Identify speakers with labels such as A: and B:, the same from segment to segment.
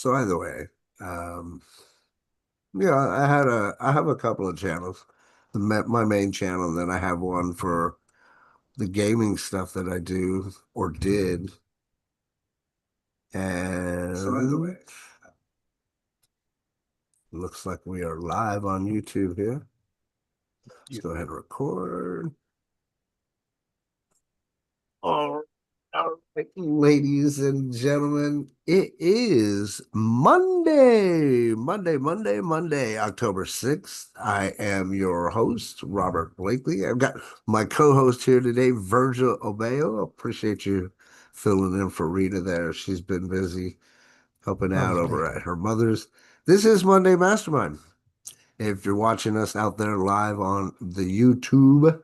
A: So either way, um, I have a couple of channels. My main channel, then I have one for the gaming stuff that I do or did.
B: So either
A: And
B: way,
A: looks like we are live on YouTube here. Let's
B: you,
A: go ahead and record. All right, ladies and gentlemen, it is Monday, October 6th. I am your host, Robert Blakely. I've got my co-host here today, Virgil Obeo. Appreciate you filling in for Rita there. She's been busy helping
B: that
A: out
B: was me.
A: over at her mother's. This is Monday Mastermind. If you're watching us out there live on the YouTube,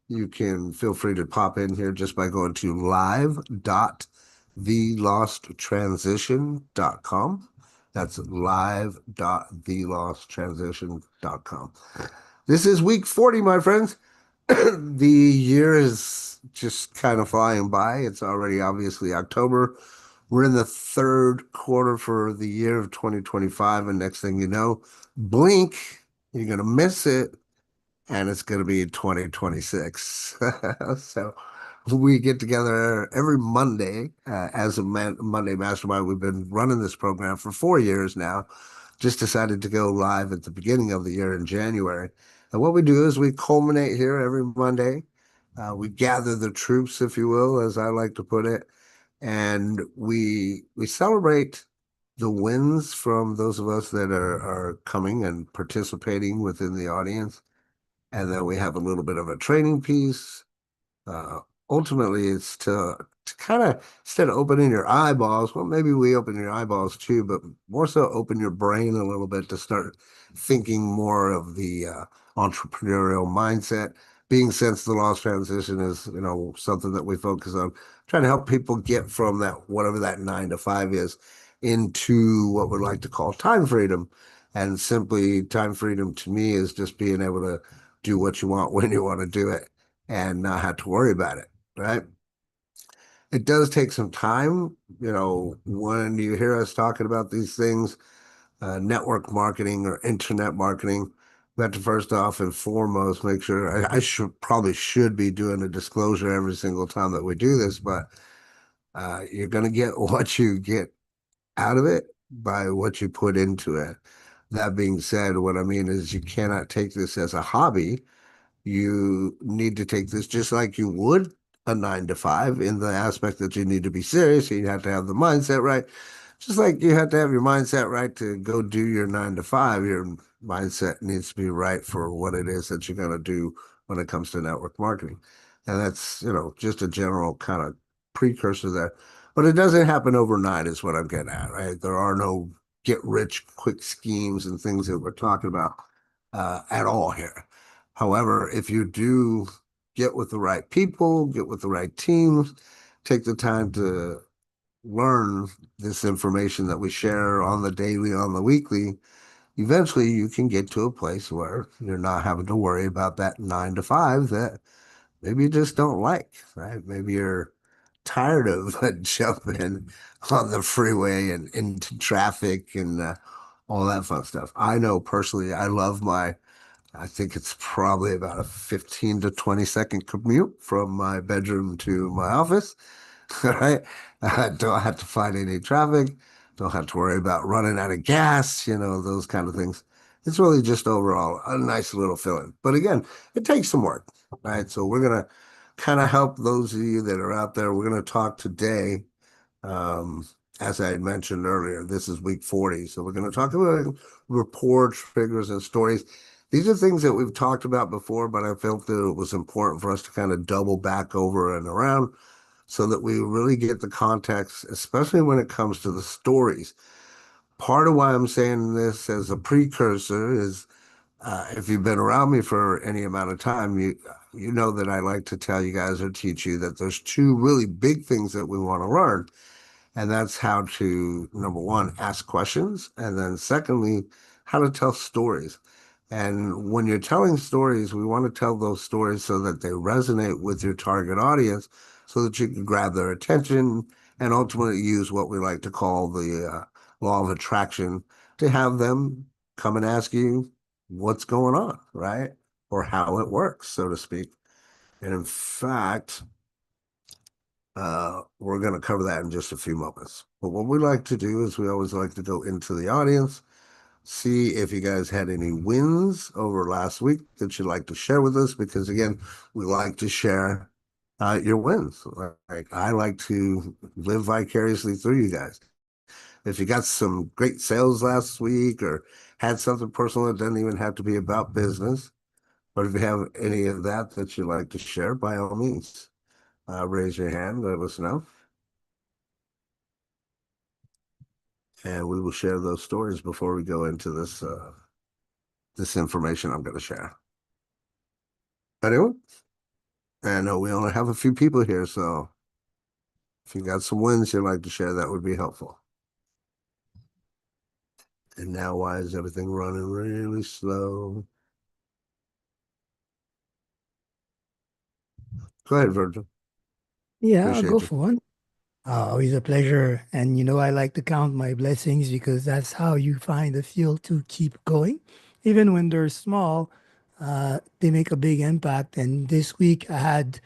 A: you can feel free to pop in here just by going to live.thelosttransition.com. That's live.thelosttransition.com. This is week 40, my friends. The year is just kind of flying by. It's already obviously October. We're in the third quarter for the year of 2025. And next thing you know, blink, you're going to miss it and it's going to be 2026. So we get together every Monday as a Monday Mastermind. We've been running this program for 4 years now. Just decided to go live at the beginning of the year in January. And what we do is we culminate here every Monday. We gather the troops, if you will, as I like to put it, and we celebrate the wins from those of us that are coming and participating within the audience. And then we have a little bit of a training piece. Uh, Ultimately, it's to kind of, instead of opening your eyeballs, well, maybe we open your eyeballs too, but more so open your brain a little bit to start thinking more of the entrepreneurial mindset. Being since the lost transition is, something that we focus on, trying to help people get from that, whatever that 9 to 5 is, into what we like to call time freedom. And simply, time freedom to me is just being able to do what you want when you want to do it and not have to worry about it, right? It does take some time. When you hear us talking about these things, network marketing or internet marketing, we have to first off and foremost make sure I should be doing a disclosure every single time that we do this, but you're going to get what you get out of it by what you put into it. That being said, what I mean is you cannot take this as a hobby. You need to take this just like you would a 9 to 5 in the aspect that you need to be serious. You have to have the mindset right. Just like you have to have your mindset right to go do your 9 to 5, your mindset needs to be right for what it is that you're going to do when it comes to network marketing. And that's, just a general kind of precursor there. But it doesn't happen overnight, is what I'm getting at, right? There are no get rich quick schemes and things that we're talking about at all here. However, if you do get with the right people, get with the right teams, take the time to learn this information that we share on the daily, on the weekly, eventually you can get to a place where you're not having to worry about that 9 to 5 that maybe you just don't like, right? Maybe you're tired of jumping on the freeway and into traffic and all that fun stuff. I know personally, I think it's probably about a 15 to 20-second commute from my bedroom to my office. Right? I don't have to find any traffic, don't have to worry about running out of gas, those kind of things. It's really just overall a nice little feeling. But again, it takes some work, right? So we're gonna kind of help those of you that are out there. We're gonna talk today. Um, as I had mentioned earlier, this is week 40. So we're gonna talk about rapport, triggers, and stories. These are things that we've talked about before, but I felt that it was important for us to kind of double back over and around so that we really get the context, especially when it comes to the stories. Part of why I'm saying this as a precursor is if you've been around me for any amount of time, you know that I like to tell you guys or teach you that there's two really big things that we want to learn. And that's how to, number one, ask questions. And then secondly, how to tell stories. And when you're telling stories, we want to tell those stories so that they resonate with your target audience so that you can grab their attention and ultimately use what we like to call the law of attraction to have them come and ask you what's going on, right? Or how it works, so to speak. And in fact, we're going to cover that in just a few moments. But what we like to do is we always like to go into the audience, see if you guys had any wins over last week that you'd like to share with us, because again, we like to share your wins. Like I like to live vicariously through you guys. If you got some great sales last week or had something personal, it doesn't even have to be about business. But if you have any of that that you'd like to share, by all means, raise your hand, let us know, and we will share those stories before we go into this information I'm going to share. Anyone? I know we only have a few people here, so if you got some wins you'd like to share, that would be helpful. And now, why is everything running really slow? Go ahead, Virgil.
B: Yeah, I'll go
A: Appreciate you.
B: for one. Always a pleasure. And I like to count my blessings because that's how you find the fuel to keep going. Even when they're small, they make a big impact. And this week it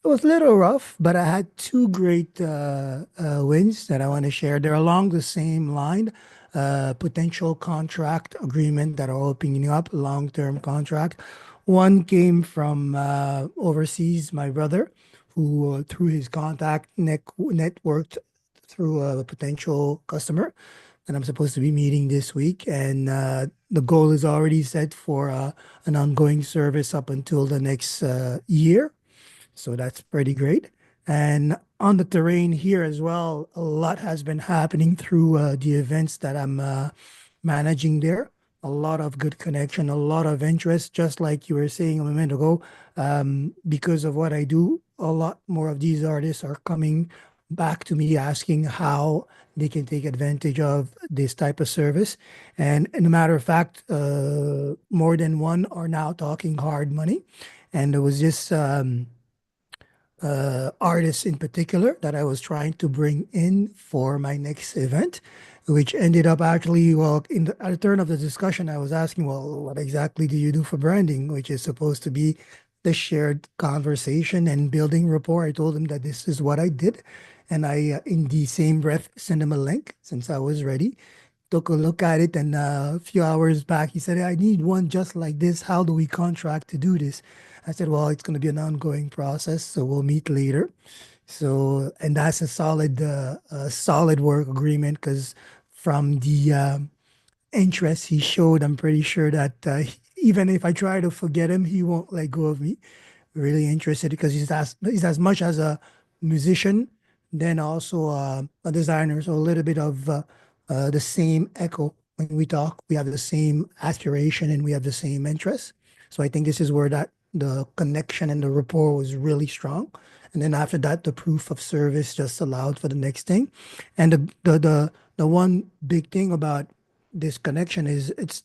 B: was a little rough, but I had two great wins that I want to share. They're along the same line. Potential contract agreement that are opening up, long-term contract. One came from overseas, my brother, who through his contact networked through a potential customer that I'm supposed to be meeting this week. And the goal is already set for an ongoing service up until the next year. So that's pretty great. And on the terrain here as well, a lot has been happening through the events that I'm managing there. A lot of good connection, a lot of interest, just like you were saying a moment ago. Because of what I do, a lot more of these artists are coming back to me asking how they can take advantage of this type of service. And a matter of fact, more than one are now talking hard money. And there was just artists in particular that I was trying to bring in for my next event, which ended up actually, well, at the turn of the discussion, I was asking, well, what exactly do you do for branding, which is supposed to be the shared conversation and building rapport. I told them that this is what I did. And in the same breath, sent him a link since I was ready. Took a look at it, and a few hours back, he said, I need one just like this. How do we contract to do this? I said, well, it's going to be an ongoing process, so we'll meet later. So, and that's a solid work agreement because from the interest he showed, I'm pretty sure that even if I try to forget him, he won't let go of me. Really interested because he's as much as a musician, then also a designer. So a little bit of the same echo when we talk. We have the same aspiration and we have the same interests. So I think this is where that the connection and the rapport was really strong. And then after that, the proof of service just allowed for the next thing. And the one big thing about this connection is it's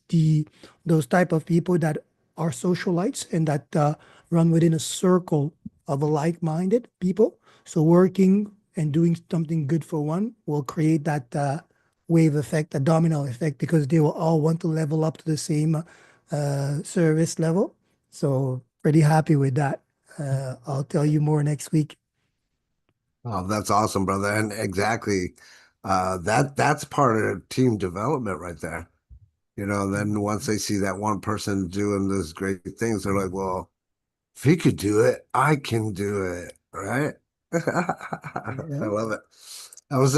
B: those type of people that are socialites and that run within a circle of a like-minded people. So working and doing something good for one will create that wave effect, a domino effect, because they will all want to level up to the same service level. So pretty happy with that. I'll tell you more next week.
A: Oh, that's awesome, brother. And exactly, that's part of team development right there. Then once they see that one person doing those great things, they're like, well, if he could do it, I can do it, right? I
B: Yeah,
A: love it. I was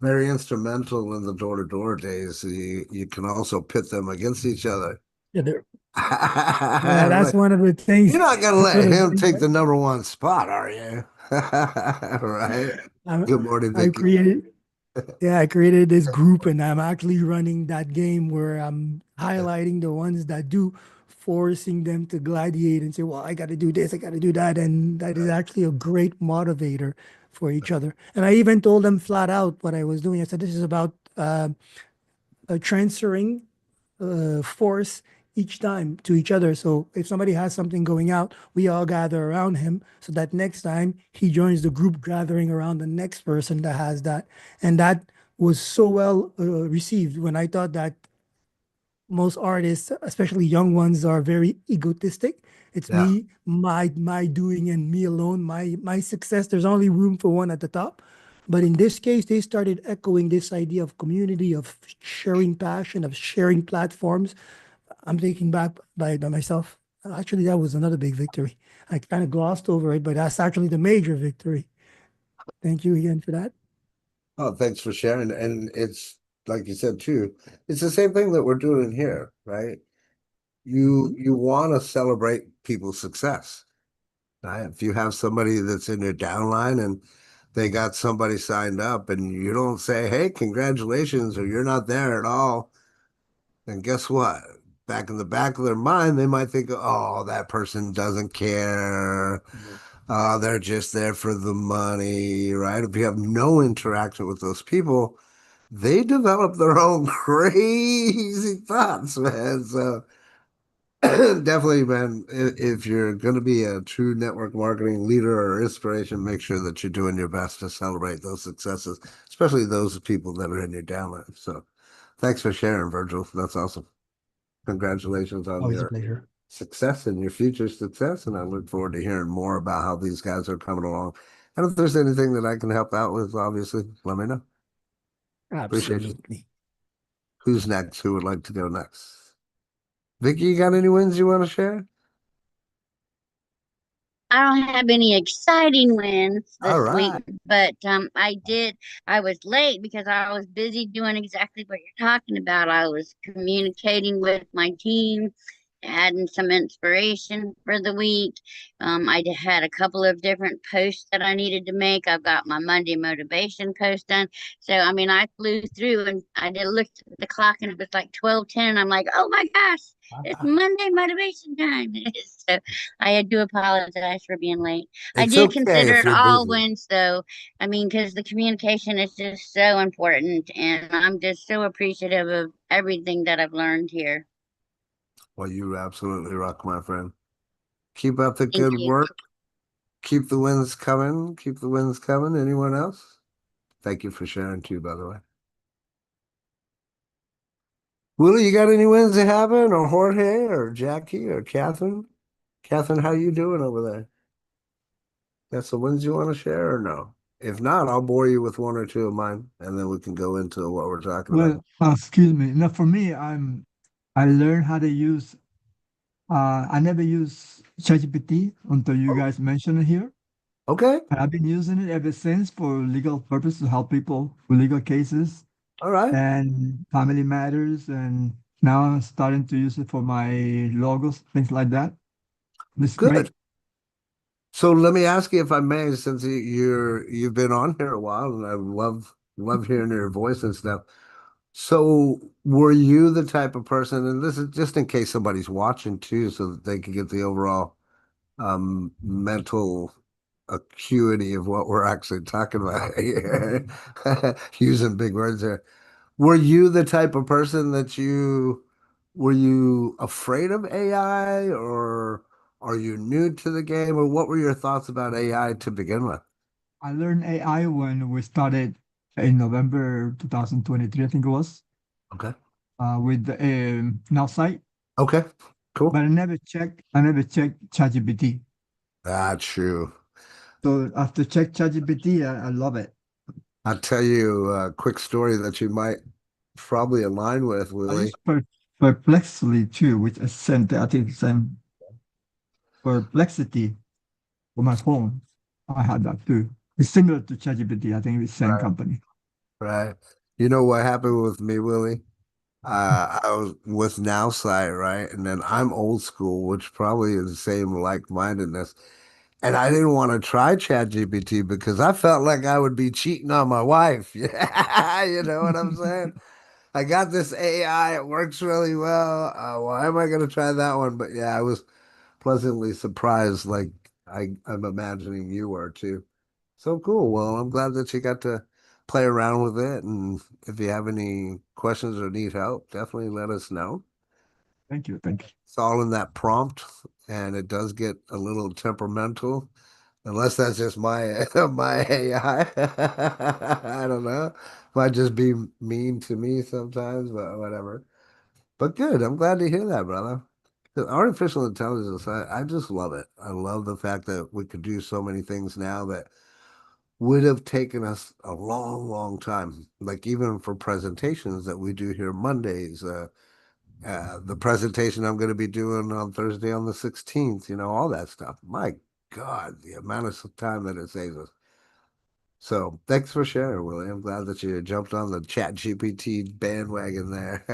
A: very instrumental in the door-to-door days. You can also pit them against each other.
B: yeah, yeah. That's
A: Like,
B: one of the things.
A: you're not gonna
B: That's one
A: let
B: of the
A: him
B: things.
A: take the number one spot, are you? Right?
B: I'm,
A: Good morning,
B: I
A: Vicky.
B: created. Yeah, I created this group and I'm actually running that game where I'm highlighting the ones that do, forcing them to gladiate and say, well, I got to do this, I got to do that. And that is actually a great motivator for each other. And I even told them flat out what I was doing. I said, this is about transferring force each time to each other. So if somebody has something going out, we all gather around him so that next time he joins the group gathering around the next person that has that. And that was so well received when I thought that most artists, especially young ones, are very egotistic. It's
A: Yeah.
B: me, my doing, and me alone, my success. There's only room for one at the top. But in this case, they started echoing this idea of community, of sharing passion, of sharing platforms. I'm taking back by myself. Actually, that was another big victory. I kind of glossed over it, but that's actually the major victory. Thank you again for that.
A: Oh, thanks for sharing. And it's like you said too, it's the same thing that we're doing here, right? You
B: Mhm.
A: you want to celebrate people's success, right? If you have somebody that's in your downline and they got somebody signed up and you don't say, "Hey, congratulations," or you're not there at all, then guess what? Back in the back of their mind, they might think, "Oh, that person doesn't care. Oh, they're just there for the money," right? If you have no interaction with those people, they develop their own crazy thoughts, man. So definitely, man, if you're going to be a true network marketing leader or inspiration, make sure that you're doing your best to celebrate those successes, especially those people that are in your downline. So thanks for sharing, Virgil. That's awesome. Congratulations on
B: Always a
A: your
B: pleasure.
A: success and your future success. And I look forward to hearing more about how these guys are coming along. And if there's anything that I can help out with, obviously, let me know. Appreciate you.
B: Absolutely.
A: Who's next? Who would like to go next? Vicky, you got any wins you want to share?
C: I don't have any exciting wins
A: All
C: this week,
A: right.
C: but I did. I was late because I was busy doing exactly what you're talking about. I was communicating with my team, adding some inspiration for the week. Had a couple of different posts that I needed to make. I've got my Monday motivation post done. So I mean, I flew through and I did look at the clock and it was like 12:10. And I'm like, oh my gosh, it's Monday motivation time. So I do apologize for being late. I
A: It's
C: did
A: okay
C: consider
A: if
C: it
A: you're
C: all
A: busy.
C: wins, though. I mean, because the communication is just so important, and I'm just so appreciative of everything that I've learned here.
A: Well, you absolutely rock, my friend. Keep up the
C: Thank
A: good
C: you.
A: work. Keep the wins coming. Keep the wins coming. Anyone else? Thank you for sharing too, by the way. Willie, you got any wins that happen? Or Jorge or Jackie or Catherine? Catherine, how you doing over there? Got some wins you want to share or no? If not, I'll bore you with one or two of mine, and then we can go into what we're talking about.
D: Well, excuse me. Now, for me, I learned how to use. I never use ChatGPT until you
A: Oh,
D: guys mentioned it here,
A: okay.
D: and I've been using it ever since for legal purposes to help people with legal cases
A: All right.
D: and family matters. And now I'm starting to use it for my logos, things like that. It's
A: Good.
D: great.
A: So let me ask you if I may, since you've been on here a while, and I love hearing your voice and stuff. So were you the type of person, and this is just in case somebody's watching too, so that they can get the overall mental acuity of what we're actually talking about here, using big words there. Were you the type of person that you were you afraid of AI, or are you new to the game, or what were your thoughts about AI to begin with?
D: I learned AI when we started in November 2023, I think it was,
A: Okay.
D: with the Now site.
A: Okay.
D: But
A: Cool.
D: I never checked ChatGPT.
A: That's true.
D: So after check ChatGPT, I love it.
A: I'll tell you a quick story that you might probably align with,
D: I use
A: Willie.
D: Perplexity too, which is sent, I think, same Perplexity for my phone. I had that too. It's similar to ChatGPT. I think it's the same
A: Right.
D: company.
A: Right. You know what happened with me, Willie? I was with NowSite, right? And then I'm old school, which probably is the same like-mindedness. And I didn't want to try ChatGPT because I felt like I would be cheating on my wife. Yeah, you know what I'm saying? I got this AI, it works really well. Why am I going to try that one? But yeah, I was pleasantly surprised, like I'm imagining you were too. So cool. Well, I'm glad that you got to play around with it. And if you have any questions or need help, definitely let us know.
D: Thank you. Thank you.
A: It's all in that prompt, and it does get a little temperamental. Unless that's just my my AI. I don't know. Might just be mean to me sometimes, but whatever. But good. I'm glad to hear that, brother. 'Cause artificial intelligence, I just love it. I love the fact that we could do so many things now that would have taken us a long, long time. Like even for presentations that we do here Mondays, the presentation I'm going to be doing on Thursday on the 16th, all that stuff. My God, the amount of time that it saves us. So thanks for sharing, Willie. I'm glad that you jumped on the Chat GPT bandwagon there.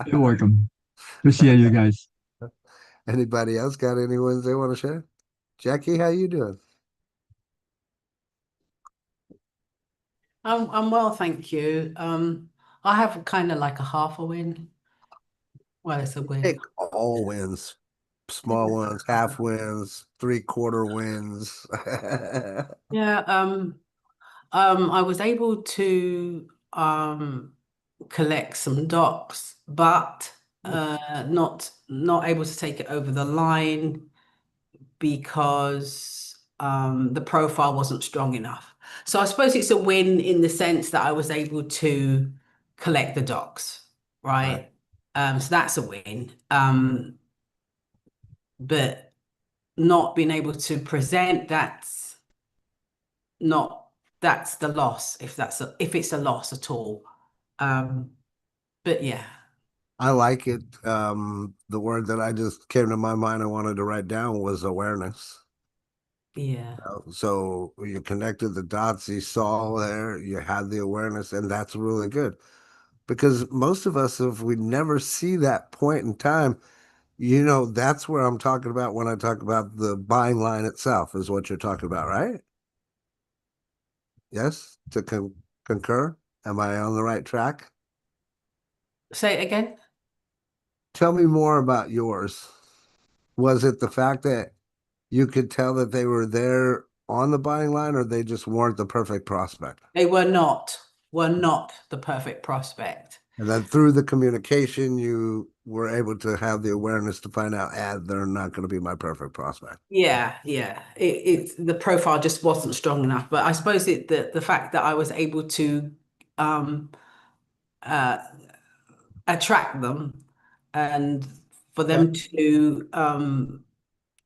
D: You're welcome. Appreciate you guys.
A: Anybody else got any ones they want to share? Jackie, how you doing?
E: I'm well, thank you. I have kind of like a half a win. Well, it's a win.
A: Pick all wins, small ones, half wins, three-quarter wins.
E: Yeah, I was able to collect some docs, but not able to take it over the line because the profile wasn't strong enough. So I suppose it's a win in the sense that I was able to collect the docs,
A: Right.
E: right? So that's a win. But not being able to present, not that's the loss, if it's a loss at all. But yeah.
A: I like it. The word that I just came to my mind I wanted to write down was awareness.
E: Yeah.
A: So you connected the dots you saw there, you had the awareness, and that's really good. Because most of us, if we never see that point in time, that's where I'm talking about when I talk about the buying line itself, is what you're talking about, right? Yes, to concur. Am I on the right track?
E: Say it again.
A: Tell me more about yours. Was it the fact that you could tell that they were there on the buying line, or they just weren't the perfect prospect?
E: They were not the perfect prospect.
A: And then through the communication, you were able to have the awareness to find out, they're not going to be my perfect prospect.
E: Yeah, yeah. The profile just wasn't strong enough. But I suppose the fact that I was able to um uh attract them and for
A: Yeah.
E: them to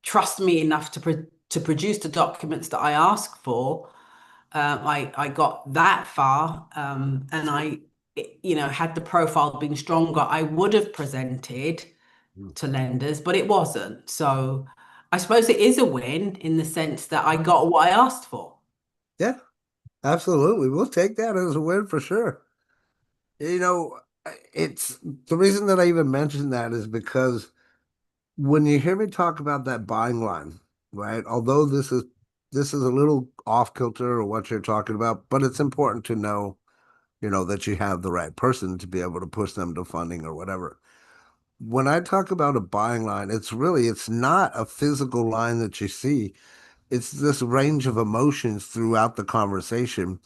E: trust me enough to produce the documents that I asked for. I got that far, and had the profile been stronger, I would have presented
A: Mm.
E: to lenders, but it wasn't. So I suppose it is a win in the sense that I got what I asked for.
A: Yeah, absolutely. We'll take that as a win for sure. You know, it's the reason that I even mentioned that is because when you hear me talk about that buying line, right? Although this is a little off kilter or what you're talking about, but it's important to know, that you have the right person to be able to push them to funding or whatever. When I talk about a buying line, it's not a physical line that you see. It's this range of emotions throughout the conversation,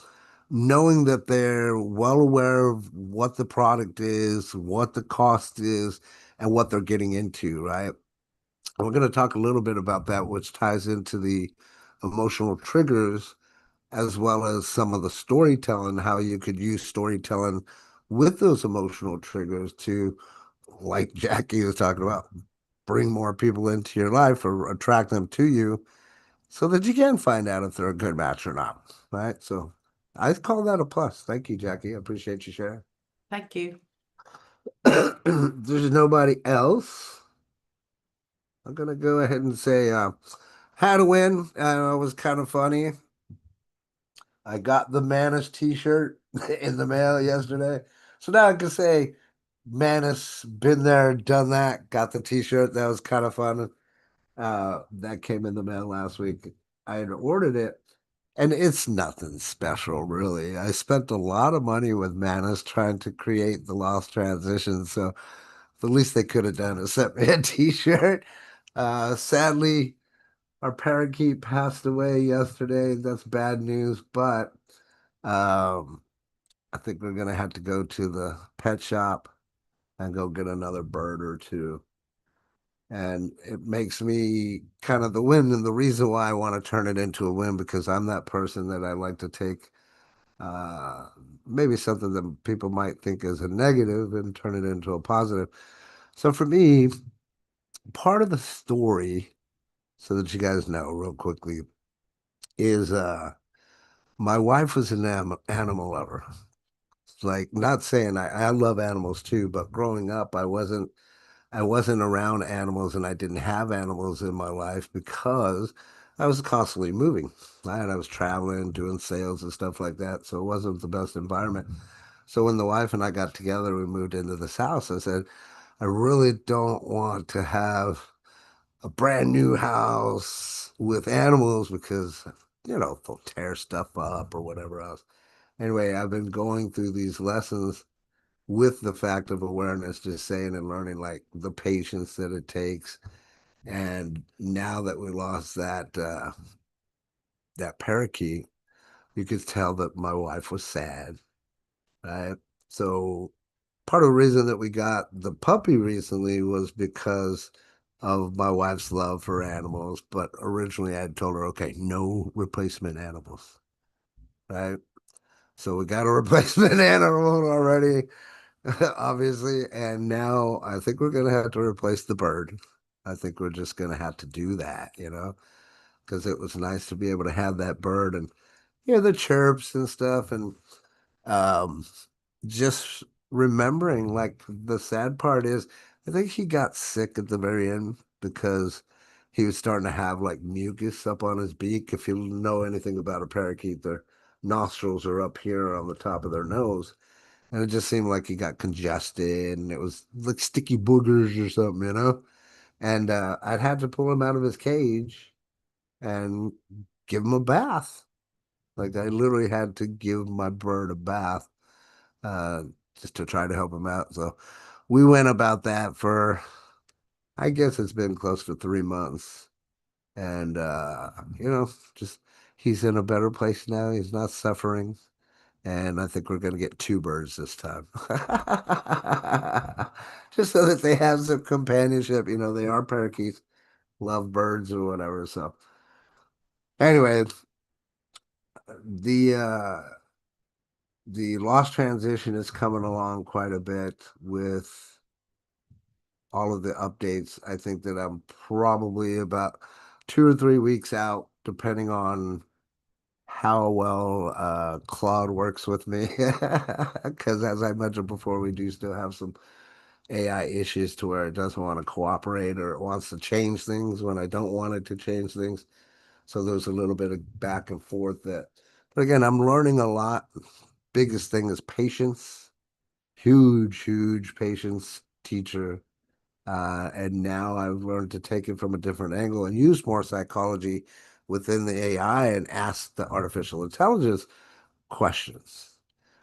A: knowing that they're well aware of what the product is, what the cost is, and what they're getting into, right? And we're going to talk a little bit about that, which ties into the emotional triggers as well as some of the storytelling, how you could use storytelling with those emotional triggers to, like Jackie was talking about, bring more people into your life or attract them to you so that you can find out if they're a good match or not. Right. So I call that a plus. Thank you, Jackie. I appreciate you sharing.
E: Thank you.
A: There's nobody else. I'm gonna go ahead and say how to win. It was kind of funny. I got the Manus t-shirt in the mail yesterday. So now I can say Manus, been there, done that, got the t-shirt. That was kind of fun. That came in the mail last week. I had ordered it, and it's nothing special, really. I spent a lot of money with Manus trying to create the Lost Transition, so the least they could have done is sent me a t-shirt. Sadly, our parakeet passed away yesterday. That's bad news, but um, I think we're gonna have to go to the pet shop and go get another bird or two. And it makes me kind of the win. And the reason why I want to turn it into a win, because I'm that person that I like to take uh, maybe something that people might think is a negative and turn it into a positive. So for me, part of the story, so that you guys know real quickly, is my wife was an animal lover. Like, not saying I love animals too, but growing up, I wasn't around animals and I didn't have animals in my life because I was constantly moving. I was traveling, doing sales and stuff like that. So it wasn't the best environment. So when the wife and I got together, we moved into this house. I said, I really don't want to have a brand new house with animals because, they'll tear stuff up or whatever else. Anyway, I've been going through these lessons with the fact of awareness, just saying and learning like the patience that it takes. And now that we lost that parakeet, you could tell that my wife was sad, right? So part of the reason that we got the puppy recently was because of my wife's love for animals. But originally I had told her, okay, no replacement animals, right? So we got a replacement animal already, obviously. And now I think we're going to have to replace the bird. I think we're just going to have to do that, because it was nice to be able to have that bird and hear the chirps and stuff. And um, just remembering, like, the sad part is, I think he got sick at the very end because he was starting to have like mucus up on his beak. If you know anything about a parakeet, their nostrils are up here on the top of their nose. And it just seemed like he got congested and it was like sticky boogers or something. And I'd had to pull him out of his cage and give him a bath. Like, I literally had to give my bird a bath uh, just to try to help him out. So we went about that for, I guess it's been close to 3 months. And, just he's in a better place now. He's not suffering. And I think we're going to get two birds this time. Just so that they have some companionship. They are parakeets, love birds or whatever. So anyway, the uh the lost transition is coming along quite a bit with all of the updates. I think that I'm probably about 2 or 3 weeks out, depending on how well Claude works with me. Because as I mentioned before, we do still have some AI issues to where it doesn't want to cooperate or it wants to change things when I don't want it to change things. So there's a little bit of back and forth that, but again, I'm learning a lot. Biggest thing is patience, huge, huge patience teacher. And now I've learned to take it from a different angle and use more psychology within the AI and ask the artificial intelligence questions.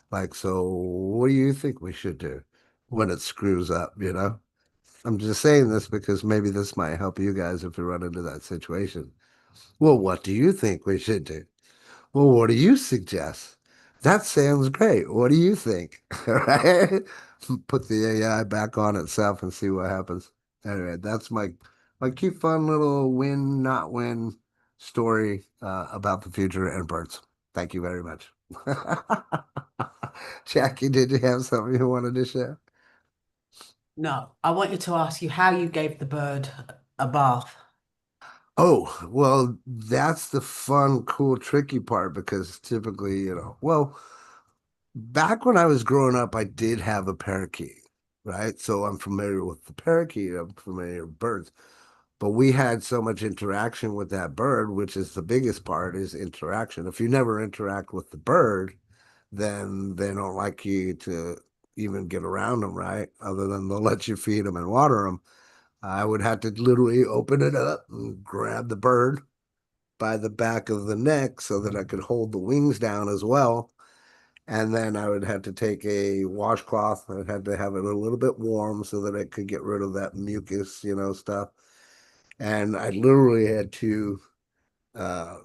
A: Like, so what do you think we should do when it screws up? I'm just saying this because maybe this might help you guys if you run into that situation. Well, what do you think we should do? Well, what do you suggest? That sounds great. What do you think? Right? Put the AI back on itself and see what happens. Anyway, that's my cute, fun little win, not win story about the future and birds. Thank you very much. Jackie, did you have something you wanted to share?
E: No, I wanted to ask you how you gave the bird a bath.
A: Oh, well, that's the fun, cool, tricky part because typically, well, back when I was growing up, I did have a parakeet, right? So I'm familiar with the parakeet, I'm familiar with birds. But we had so much interaction with that bird, which is the biggest part is interaction. If you never interact with the bird, then they don't like you to even get around them, right? Other than they'll let you feed them and water them. I would have to literally open it up and grab the bird by the back of the neck so that I could hold the wings down as well. And then I would have to take a washcloth. I'd have to have it a little bit warm so that I could get rid of that mucus, stuff. And I literally had to uh,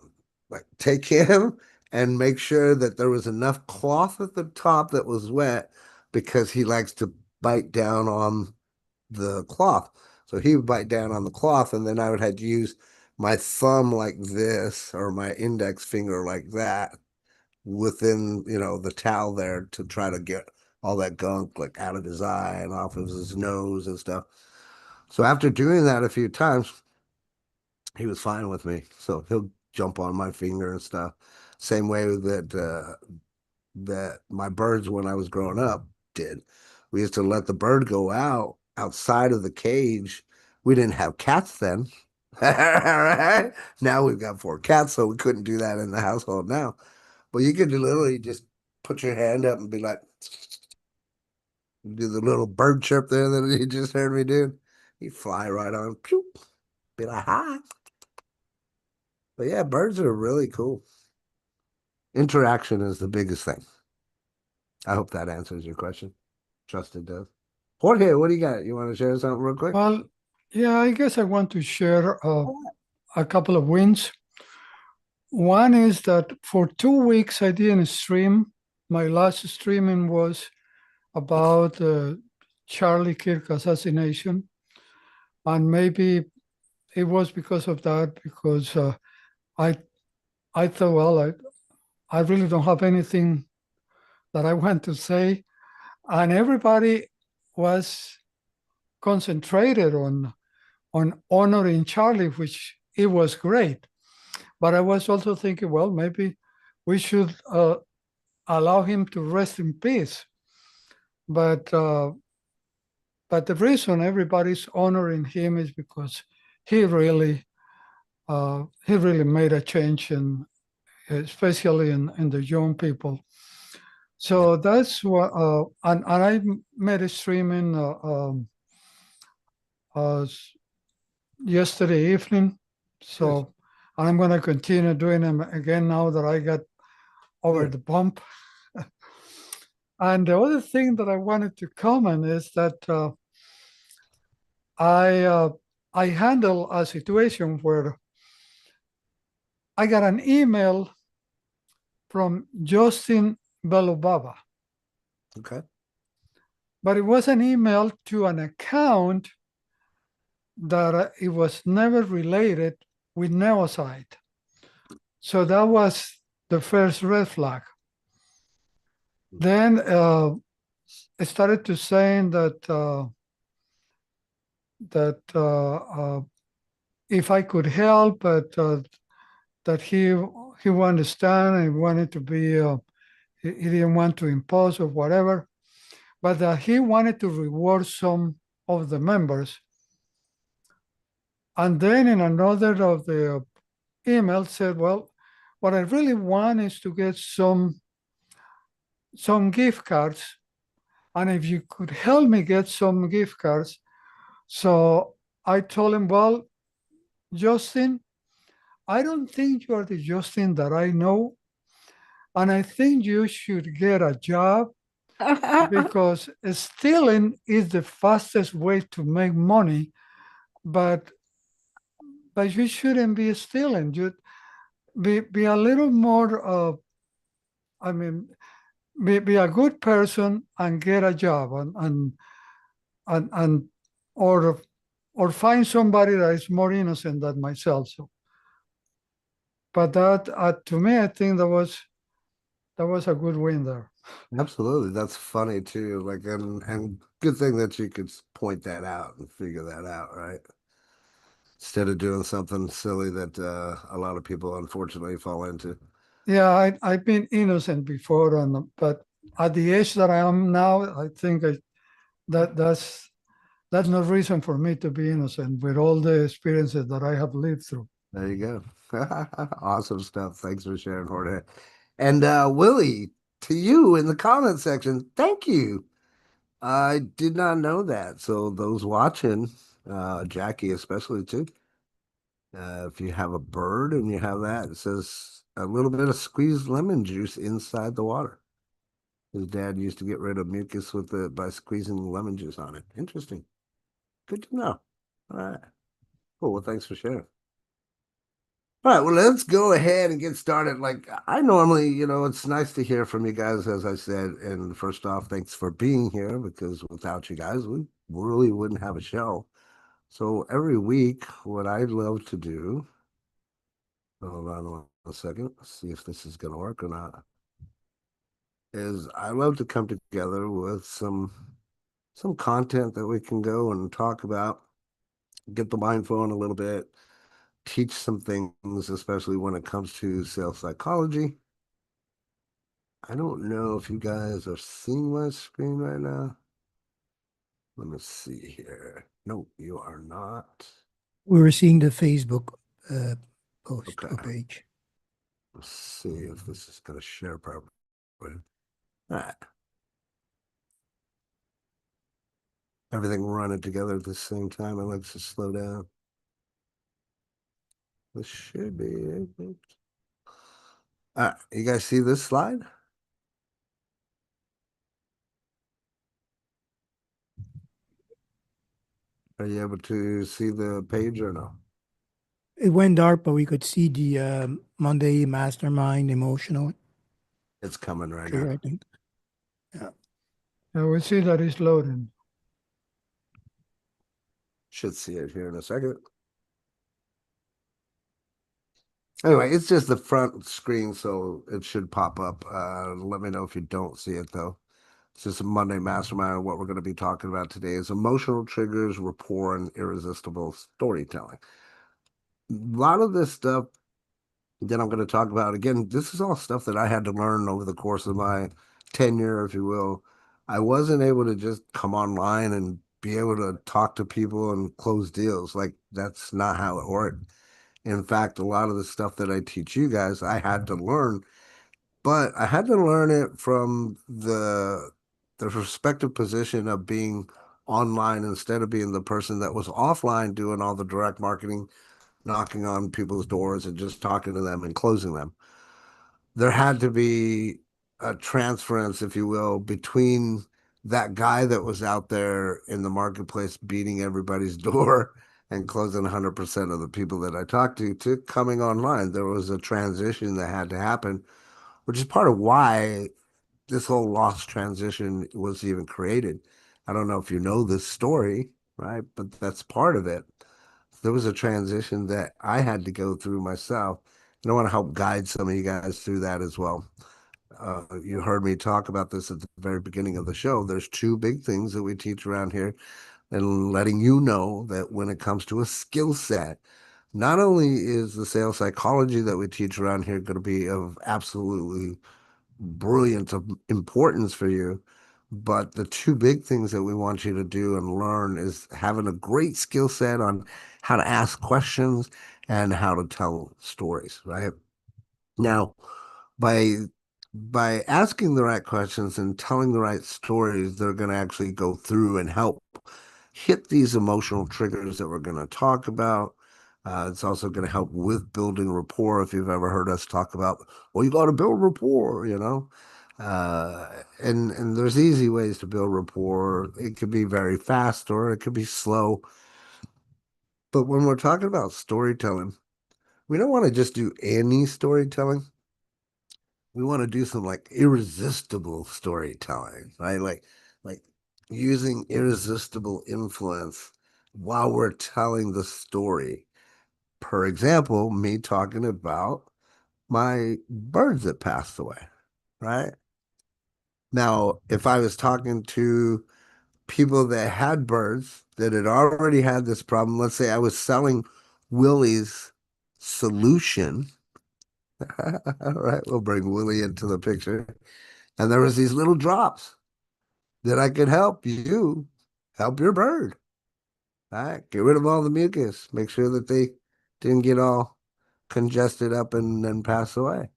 A: like take him and make sure that there was enough cloth at the top that was wet because he likes to bite down on the cloth. So he would bite down on the cloth, and then I would have to use my thumb like this or my index finger like that within, the towel there to try to get all that gunk like out of his eye and off of his nose and stuff. So after doing that a few times, he was fine with me. So he'll jump on my finger and stuff. Same way that my birds when I was growing up did. We used to let the bird go outside of the cage. We didn't have cats then. All right. Now we've got 4 cats, so we couldn't do that in the household now. But you could literally just put your hand up and be like, do the little bird chirp there that you just heard me do. He'd fly right on, pew, be like, hi. But yeah, birds are really cool. Interaction is the biggest thing. I hope that answers your question. Trust it does. Jorge, what do you got? You want to share something real quick?
F: Well, yeah, I guess I want to share a couple of wins. One is that for 2 weeks I didn't stream. My last streaming was about Charlie Kirk assassination, and maybe it was because of that. Because I thought, well, I really don't have anything that I want to say, and everybody was concentrated on honoring Charlie, which it was great. But I was also thinking, well, maybe we should allow him to rest in peace. But the reason everybody's honoring him is because he really made a change, especially in the young people. So that's what, and I made a streaming yesterday evening. So I'm going to continue doing them again now that I got over the bump. And the other thing that I wanted to comment is that I handle a situation where I got an email from Justin Belobaba.
A: Okay.
F: But it was an email to an account that it was never related with Neosite. So that was the first red flag. Then it started to saying that if I could help, but that he would understand and wanted to be, he didn't want to impose or whatever, but that he wanted to reward some of the members. And then in another of the emails said, well, what I really want is to get some gift cards. And if you could help me get some gift cards. So I told him, well, Justin, I don't think you are the Justin that I know. And I think you should get a job because stealing is the fastest way to make money. But you shouldn't be stealing. You be a little more, be a good person and get a job and or find somebody that is more innocent than myself. So, but that to me, I think that was a good win there.
A: Absolutely. That's funny too. Like, and good thing that you could point that out and figure that out, right? Instead of doing something silly that a lot of people unfortunately fall into.
F: Yeah, I've been innocent before, but at the age that I am now, I think that's no reason for me to be innocent with all the experiences that I have lived through.
A: There you go. Awesome stuff. Thanks for sharing, Jorge. And Willie, to you in the comment section, thank you. I did not know that. So those watching, Jackie especially too, if you have a bird and you have that, it says a little bit of squeezed lemon juice inside the water. His dad used to get rid of mucus by squeezing lemon juice on it. Interesting. Good to know. All right. Cool. Well, thanks for sharing. All right, well, let's go ahead and get started. Like I normally, it's nice to hear from you guys, as I said. And first off, thanks for being here because without you guys, we really wouldn't have a show. So every week, what I'd love to do, hold on a second, see if this is going to work or not, is I love to come together with some content that we can go and talk about, get the mind flowing a little bit, teach some things, especially when it comes to sales psychology. I don't know if you guys are seeing my screen right now. Let me see here. No, you are not.
B: We were seeing the Facebook post
A: Okay.
B: or page.
A: Let's see if this is going to share properly. All right. Everything running together at the same time. I like to slow down. This should be it. All right. You guys see this slide? Are you able to see the page or no?
B: It went dark, but we could see the Monday Mastermind emotional
A: It's coming right
B: trigger,
A: now.
B: I think. Yeah.
F: Yeah, we see that it's loading.
A: Should see it here in a second. Anyway, it's just the front screen, so it should pop up. Let me know if you don't see it, though. It's just a Monday Mastermind. What we're going to be talking about today is emotional triggers, rapport, and irresistible storytelling. A lot of this stuff that I'm going to talk about, again, this is all stuff that I had to learn over the course of my tenure, if you will. I wasn't able to just come online and be able to talk to people and close deals. Like, that's not how it worked. In fact, a lot of the stuff that I teach you guys, I had to learn, but I had to learn it from the respective position of being online instead of being the person that was offline doing all the direct marketing, knocking on people's doors and just talking to them and closing them. There had to be a transference, if you will, between that guy that was out there in the marketplace beating everybody's door and closing 100% of the people that I talked to coming online. There was a transition that had to happen, which is part of why this whole lost transition was even created. I don't know if you know this story, right? But that's part of it. There was a transition that I had to go through myself. And I want to help guide some of you guys through that as well. You heard me talk about this at the very beginning of the show. There's two big things that we teach around here, and letting you know that when it comes to a skill set, not only is the sales psychology that we teach around here going to be of absolutely brilliant of importance for you, but the two big things that we want you to do and learn is having a great skill set on how to ask questions and how to tell stories, right? Now, by by asking the right questions and telling the right stories, they're going to actually go through and help hit these emotional triggers that we're going to talk about. It's also going to help with building rapport. If you've ever heard us talk about, well, you got to build rapport, you know. And there's easy ways to build rapport. It could be very fast or it could be slow. But when we're talking about storytelling, we don't want to just do any storytelling. We want to do some like irresistible storytelling, right? Like using irresistible influence while we're telling the story. For example, me talking about my birds that passed away, right? Now, if I was talking to people that had birds that had already had this problem, let's say I was selling Willie's solution. All right, we'll bring Willie into the picture. And there was these little drops that I could help you help your bird. All right, get rid of all the mucus. Make sure that they didn't get all congested up and then pass away.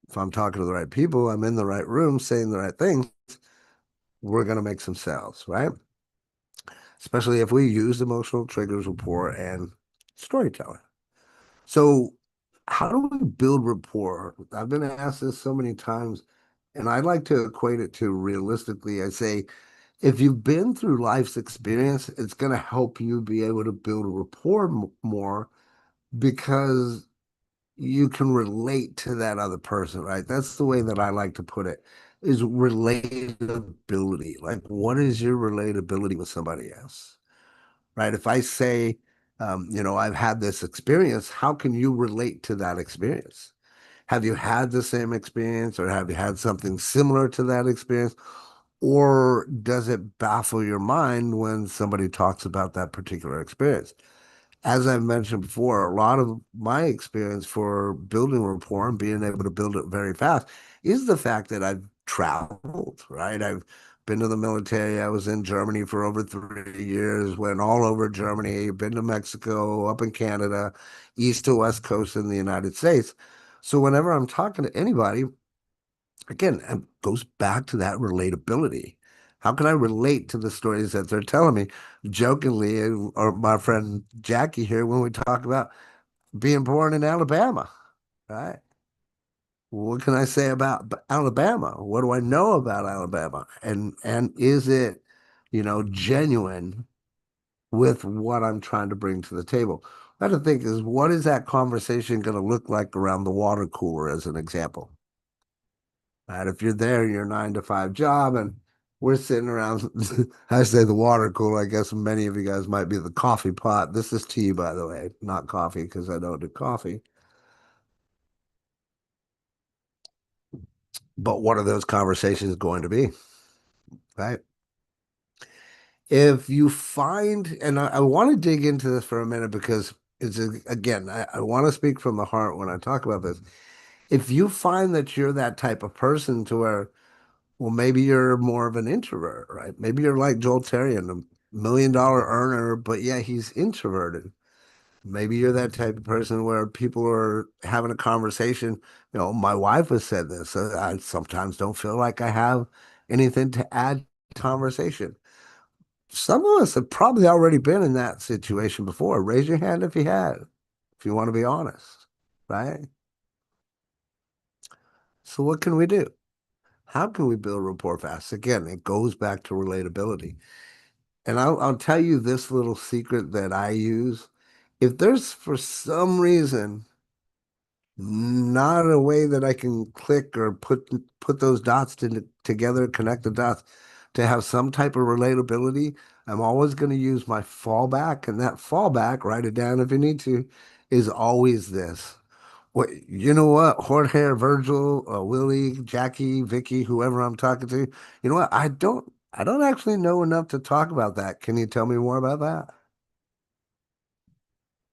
A: If I'm talking to the right people, I'm in the right room saying the right things, we're going to make some sales, right? Especially if we use emotional triggers, rapport, and storytelling. So, how do we build rapport? I've been asked this so many times, and I like to equate it to realistically. I say, if you've been through life's experience, it's going to help you be able to build a rapport more because you can relate to that other person, right? That's the way that I like to put it, is relatability. Like, what is your relatability with somebody else? right? If I say, I've had this experience, how can you relate to that experience? Have you had the same experience, or have you had something similar to that experience? Or does it baffle your mind when somebody talks about that particular experience? As I've mentioned before, a lot of my experience for building rapport and being able to build it very fast is the fact that I've traveled, right? I've been to the military. I was in Germany for over 3 years, went all over Germany, been to Mexico, up in Canada, east to west coast in the United States. So whenever I'm talking to anybody, again, it goes back to that relatability. How can I relate to the stories that they're telling me? Jokingly, or my friend Jackie here, when we talk about being born in Alabama, right? What can I say about Alabama? What do I know about Alabama? And is it, genuine with what I'm trying to bring to the table? I have to think is, what is that conversation going to look like around the water cooler, as an example? And if you're there in your 9 to 5 job and we're sitting around, I say the water cooler, I guess many of you guys might be the coffee pot. This is tea, by the way, not coffee, because I don't do coffee. But what are those conversations going to be? Right? If you find, and I want to dig into this for a minute because again, I want to speak from the heart when I talk about this. If you find that you're that type of person to where, well, maybe you're more of an introvert, right? Maybe you're like Joel Terry, and $1 million earner, but yeah, he's introverted. Maybe you're that type of person where people are having a conversation. My wife has said this. I sometimes don't feel like I have anything to add to conversation. Some of us have probably already been in that situation before. Raise your hand if you have, if you want to be honest, right? So what can we do? How can we build rapport fast? Again, it goes back to relatability. And I'll tell you this little secret that I use. If there's for some reason not a way that I can click or put those dots together, connect the dots to have some type of relatability, I'm always going to use my fallback. And that fallback, write it down if you need to, is always this. What, you know what? Jorge, Virgil, Willie, Jackie, Vicky, whoever I'm talking to, you know what? I don't actually know enough to talk about that. Can you tell me more about that?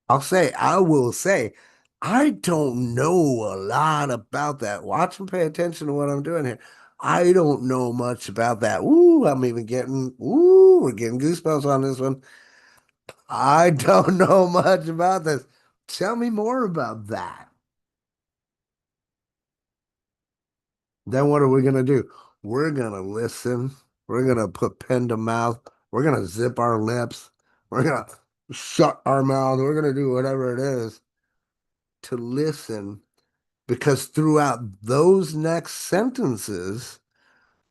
A: I will say, I don't know a lot about that. Watch and pay attention to what I'm doing here. I don't know much about that. We're getting goosebumps on this one. I don't know much about this. Tell me more about that. Then what are we going to do? We're going to listen. We're going to put pen to mouth. We're going to zip our lips. We're going to shut our mouth. We're going to do whatever it is to listen, because throughout those next sentences,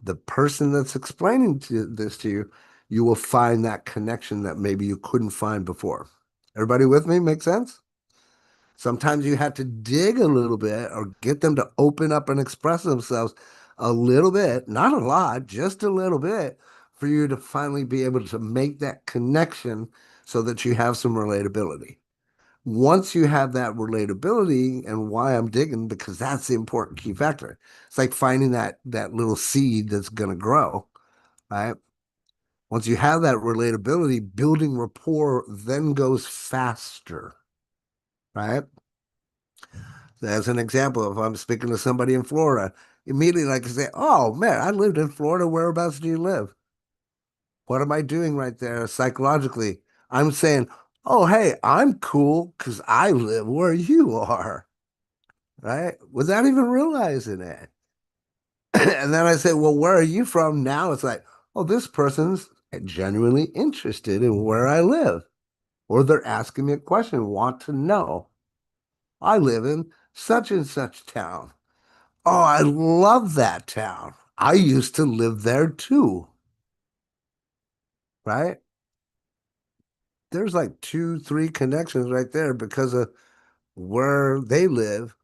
A: the person that's explaining this to you, you will find that connection that maybe you couldn't find before. Everybody with me? Make sense? Sometimes you have to dig a little bit or get them to open up and express themselves a little bit, not a lot, just a little bit, for you to finally be able to make that connection so that you have some relatability. Once you have that relatability, and why I'm digging, because that's the important key factor. It's like finding that little seed that's going to grow, right? Once you have that relatability, building rapport then goes faster, right? As an example, if I'm speaking to somebody in Florida, immediately I can say, "Oh man, I lived in Florida. Whereabouts do you live? What am I doing right there psychologically?" I'm saying, "Oh, hey, I'm cool because I live where you are," right? Without even realizing it. And then I say, "Well, where are you from?" Now it's like, "Oh, this person's genuinely interested in where I live." Or they're asking me a question, want to know. I live in such and such town. Oh, I love that town. I used to live there too, right? There's like 2, 3 connections right there because of where they live,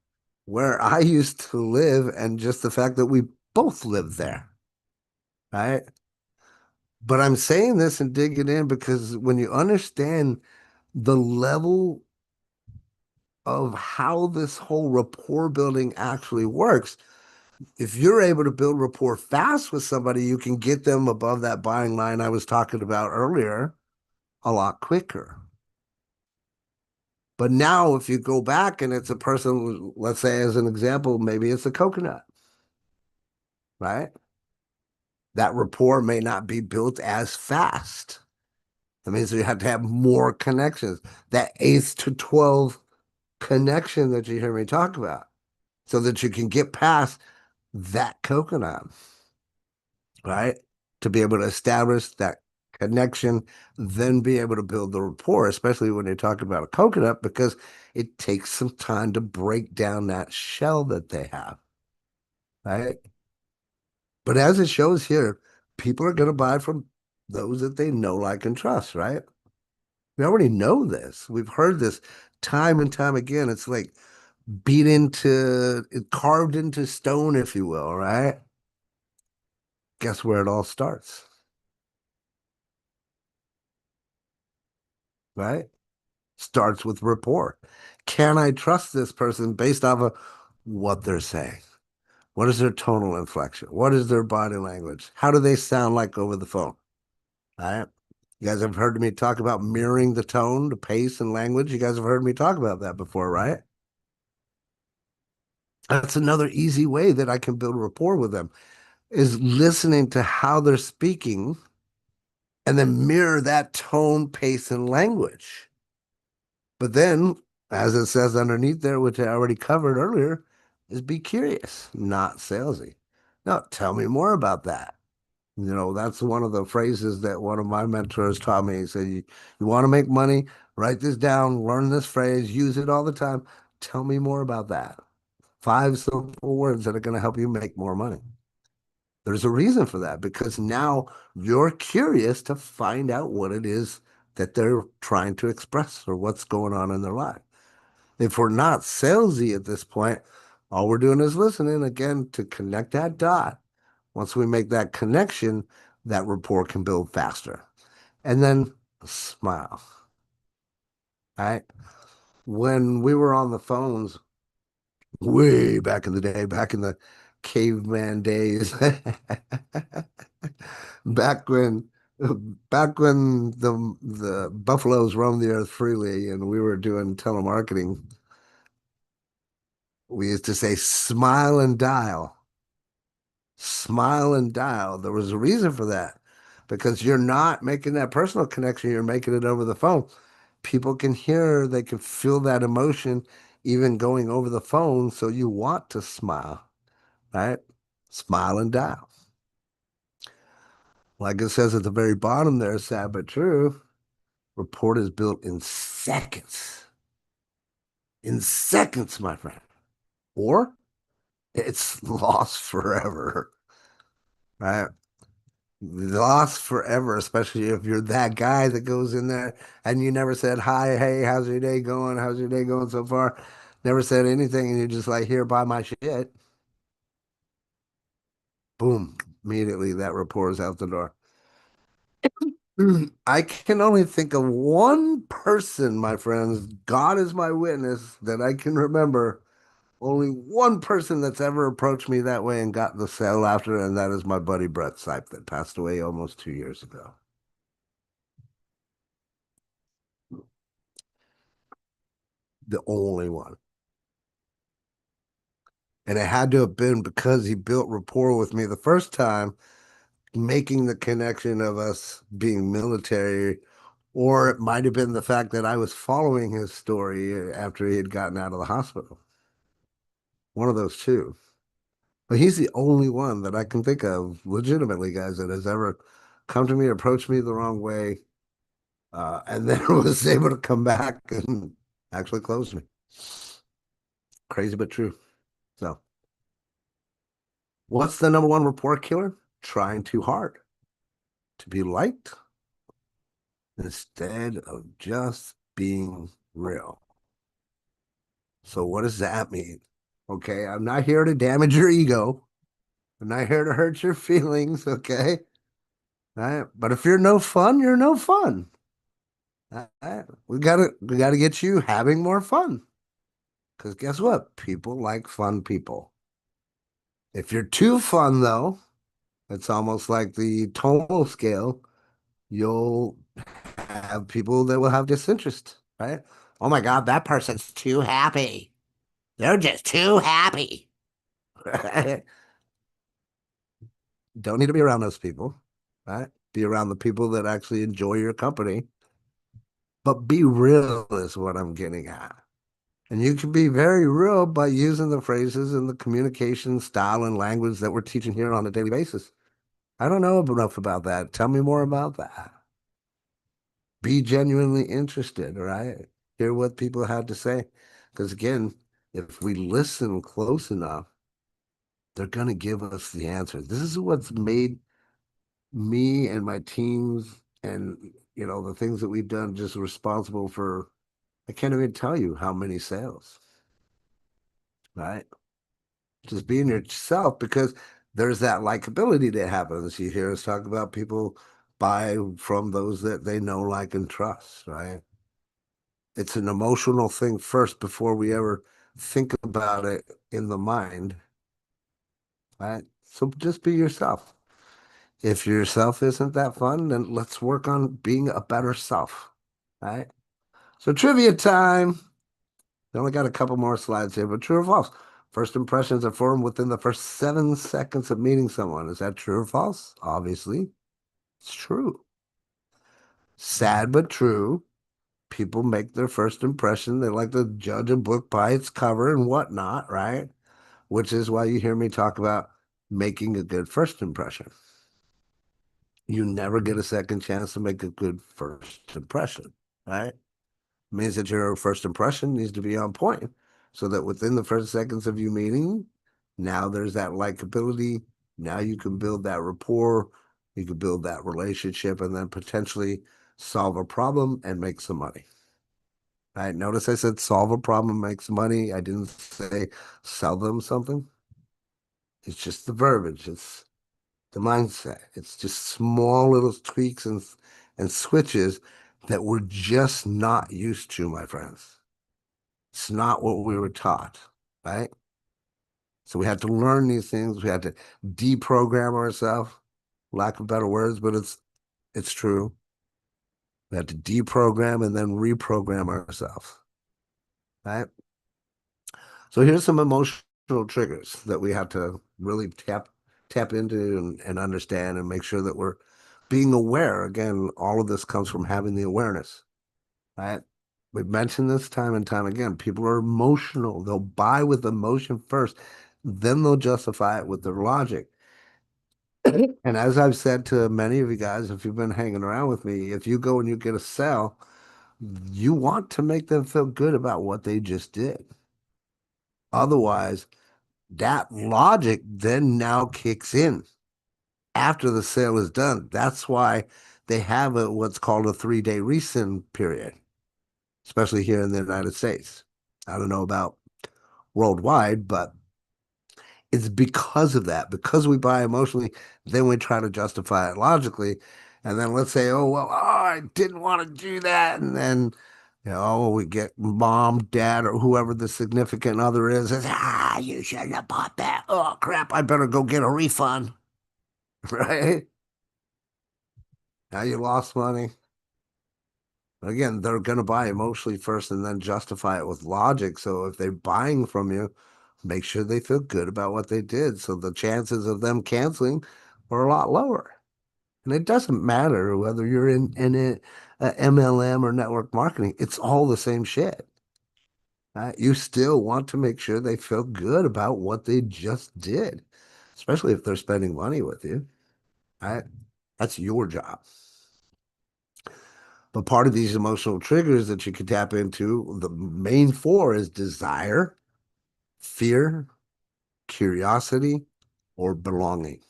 A: where I used to live, and just the fact that we both live there, right? But I'm saying this and digging in because when you understand the level of how this whole rapport building actually works, if you're able to build rapport fast with somebody, you can get them above that buying line I was talking about earlier a lot quicker. But now, if you go back and it's a person, let's say as an example, maybe it's a coconut, right? That rapport may not be built as fast. That means you have to have more connections. That 8 to 12 connection that you hear me talk about, so that you can get past that coconut, right? To be able to establish that connection, then be able to build the rapport, especially when you're talking about a coconut, because it takes some time to break down that shell that they have, right? But as it shows here, people are going to buy from those that they know, like, and trust, right? We already know this. We've heard this time and time again. It's like beat into, carved into stone, if you will, right? Guess where it all starts, right? Starts with rapport. Can I trust this person based off of what they're saying? What is their tonal inflection? What is their body language? How do they sound like over the phone? All right. You guys have heard me talk about mirroring the tone, the pace, and language. You guys have heard me talk about that before, right? That's another easy way that I can build rapport with them, is listening to how they're speaking and then mirror that tone, pace, and language. But then, as it says underneath there, which I already covered earlier, is be curious, not salesy. Now, tell me more about that. You know, that's one of the phrases that one of my mentors taught me. He said, you want to make money, write this down, learn this phrase, use it all the time. Tell me more about that. 5 simple words that are going to help you make more money. There's a reason for that, because now you're curious to find out what it is that they're trying to express or what's going on in their life. If we're not salesy at this point, all we're doing is listening again to connect that dot. Once we make that connection, that rapport can build faster. And then smile. All right. When we were on the phones way back in the day, back in the caveman days, back when the buffaloes roamed the earth freely and we were doing telemarketing, we used to say smile and dial. Smile and dial. There was a reason for that, because you're not making that personal connection, you're making it over the phone. People can hear, they can feel that emotion even going over the phone. So you want to smile, right? Smile and dial. Like it says at the very bottom there, sad but true, report is built in seconds. In seconds, my friend. Or it's lost forever, right? Lost forever, especially if you're that guy that goes in there and you never said, hi, hey, how's your day going? How's your day going so far? Never said anything, and you're just like, here, buy my shit. Boom. Immediately that rapport is out the door. I can only think of one person, my friends. God is my witness that I can remember. Only one person that's ever approached me that way and got the sale after, and that is my buddy Brett Sipe that passed away almost 2 years ago. The only one. And it had to have been because he built rapport with me the first time, making the connection of us being military, or it might have been the fact that I was following his story after he had gotten out of the hospital. One of those two. But he's the only one that I can think of, legitimately, guys, that has ever come to me, approached me the wrong way, and then was able to come back and actually close me. Crazy but true. So, what's the number one rapport killer? Trying too hard to be liked instead of just being real. So, what does that mean? Okay, I'm not here to damage your ego. I'm not here to hurt your feelings. Okay, right? But if you're no fun, you're no fun. Right? We gotta get you having more fun. Because guess what? People like fun people. If you're too fun, though, it's almost like the tonal scale. You'll have people that will have disinterest, right? Oh my God, that person's too happy. They're just too happy. Don't need to be around those people, right? Be around the people that actually enjoy your company. But be real is what I'm getting at. And you can be very real by using the phrases and the communication style and language that we're teaching here on a daily basis. I don't know enough about that. Tell me more about that. Be genuinely interested, right? Hear what people have to say. Because again, if we listen close enough, they're going to give us the answers. This is what's made me and my teams and the things that we've done just responsible for, I can't even tell you how many sales, right? Just being yourself, because there's that likability that happens. You hear us talk about people buy from those that they know, like, and trust, right? It's an emotional thing first before we ever think about it in the mind, right? So just be yourself. If yourself isn't that fun, then let's work on being a better self, right? So trivia time. We only got a couple more slides here, but true or false? First impressions are formed within the first 7 seconds of meeting someone. Is that true or false? Obviously, it's true. Sad but true. People make their first impression. They like to judge a book by its cover and whatnot, right? Which is why you hear me talk about making a good first impression. You never get a second chance to make a good first impression, right? Means that your first impression needs to be on point so that within the first seconds of you meeting, now there's that likability. Now you can build that rapport, you can build that relationship, and then potentially solve a problem and make some money. Right? Notice I said solve a problem, make some money. I didn't say sell them something. It's just the verbiage. It's the mindset. It's just small little tweaks and switches that we're just not used to, my friends. It's not what we were taught, right? So we had to learn these things. We had to deprogram ourselves, lack of better words, but it's true. We had to deprogram and then reprogram ourselves, right? So here's some emotional triggers that we have to really tap into and understand and make sure that we're being aware. Again, all of this comes from having the awareness, right? We've mentioned this time and time again. People are emotional. They'll buy with emotion first, then they'll justify it with their logic. And as I've said to many of you guys, if you've been hanging around with me, if you go and you get a sell, you want to make them feel good about what they just did. Otherwise, that logic then now kicks in after the sale is done. That's why they have what's called a 3-day rescind period, especially here in the United States. I don't know about worldwide, but it's because of that. Because we buy emotionally, then we try to justify it logically. And then let's say, oh, well, I didn't want to do that. And then, we get mom, dad, or whoever the significant other is, says, you shouldn't have bought that. Oh, crap, I better go get a refund. Right? Now you lost money. But again, they're going to buy emotionally first and then justify it with logic. So if they're buying from you, make sure they feel good about what they did. So the chances of them canceling are a lot lower. And it doesn't matter whether you're in a MLM or network marketing, it's all the same shit. Right? You still want to make sure they feel good about what they just did, especially if they're spending money with you. Right? That's your job. But part of these emotional triggers that you can tap into, the main four is desire, fear, curiosity, or belonging.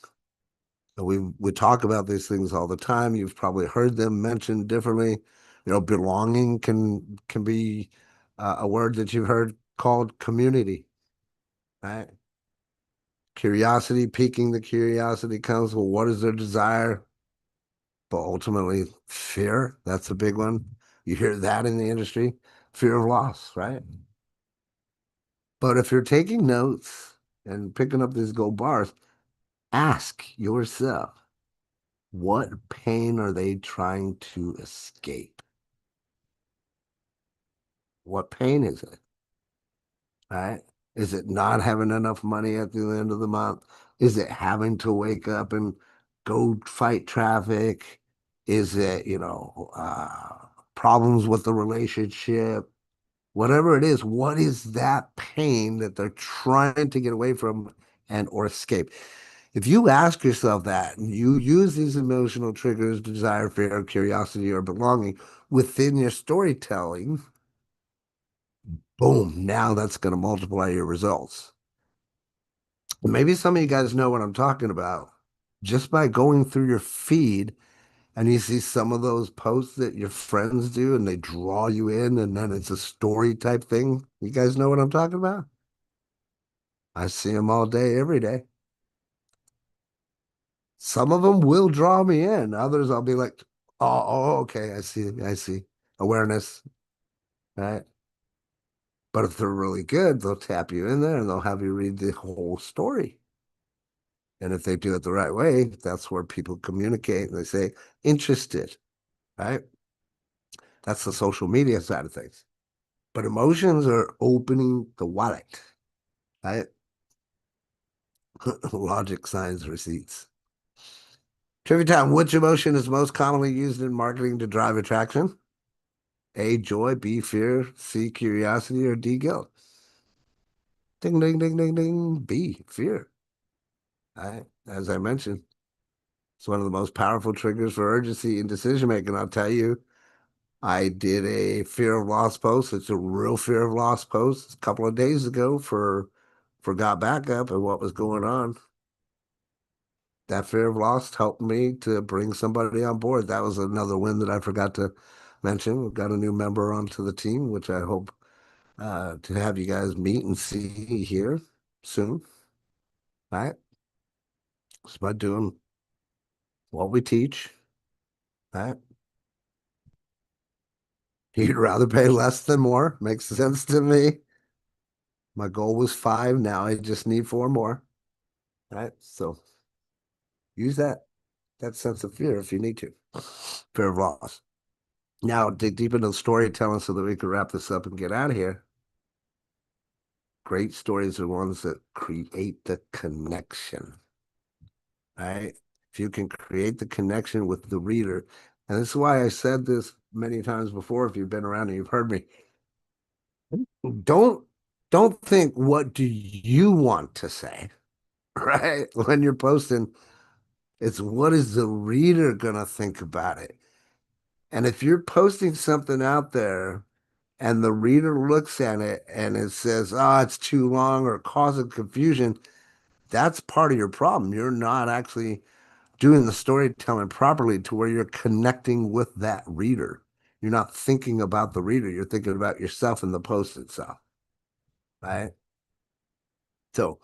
A: So we talk about these things all the time. You've probably heard them mentioned differently. Belonging can be a word that you've heard called community, right? Curiosity, piquing the curiosity comes, well, what is their desire? but ultimately fear, that's a big one. You hear that in the industry, fear of loss, right? But if you're taking notes and picking up these gold bars, ask yourself, what pain are they trying to escape? What pain is it? Right? Is it not having enough money at the end of the month? Is it having to wake up and go fight traffic? Is it, problems with the relationship? Whatever it is, what is that pain that they're trying to get away from and or escape? If you ask yourself that and you use these emotional triggers, desire, fear, curiosity, or belonging within your storytelling, boom, now that's going to multiply your results. Maybe some of you guys know what I'm talking about just by going through your feed and you see some of those posts that your friends do and they draw you in and then it's a story type thing. You guys know what I'm talking about? I see them all day, every day. Some of them will draw me in. Others I'll be like, oh, okay, I see, I see. Awareness, right? But if they're really good, they'll tap you in there and they'll have you read the whole story. And if they do it the right way, that's where people communicate and they say, interested, right? That's the social media side of things. But emotions are opening the wallet, right? Logic, signs, receipts. Trivia time. Which emotion is most commonly used in marketing to drive attraction? A, joy, B, fear, C, curiosity, or D, guilt? Ding, ding, ding, ding, ding. B, fear. Right? As I mentioned, it's one of the most powerful triggers for urgency in decision making. I'll tell you, I did a fear of loss post. It's a real fear of loss post a couple of days ago for got backup and what was going on. That fear of loss helped me to bring somebody on board. That was another win that I forgot to mention. We've got a new member onto the team, which I hope to have you guys meet and see here soon. All right. It's about doing what we teach. All right. You'd rather pay less than more. Makes sense to me. My goal was 5. Now I just need 4 more. All right. So use that sense of fear if you need to. Fear of loss. Now dig deep into the storytelling so that we can wrap this up and get out of here. Great stories are ones that create the connection. All right. If you can create the connection with the reader, and this is why I said this many times before, if you've been around and you've heard me, don't don't think what do you want to say, right? When you're posting, it's what is the reader gonna think about it? And if you're posting something out there and the reader looks at it and it says, oh, it's too long or causing confusion, that's part of your problem. You're not actually doing the storytelling properly to where you're connecting with that reader. You're not thinking about the reader. You're thinking about yourself in the post itself, right? So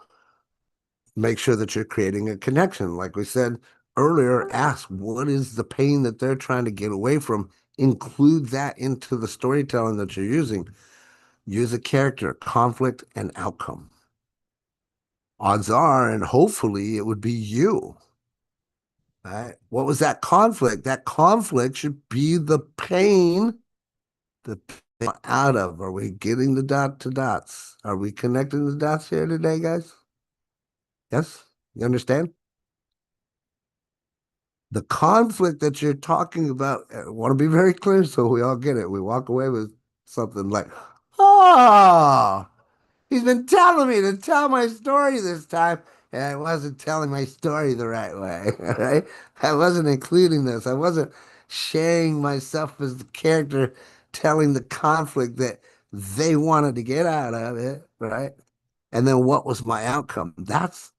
A: make sure that you're creating a connection. Like we said earlier, ask what is the pain that they're trying to get away from. Include that into the storytelling that you're using. Use a character, conflict, and outcome. Odds are, and hopefully, it would be you. Right? What was that conflict? That conflict should be the pain that they are out of. Are we getting the dot to dots? Are we connecting the dots here today, guys? Yes? You understand? The conflict that you're talking about, I want to be very clear so we all get it. We walk away with something like, oh, he's been telling me to tell my story this time, and I wasn't telling my story the right way, right? I wasn't including this. I wasn't sharing myself as the character telling the conflict that they wanted to get out of it, right? And then what was my outcome? That's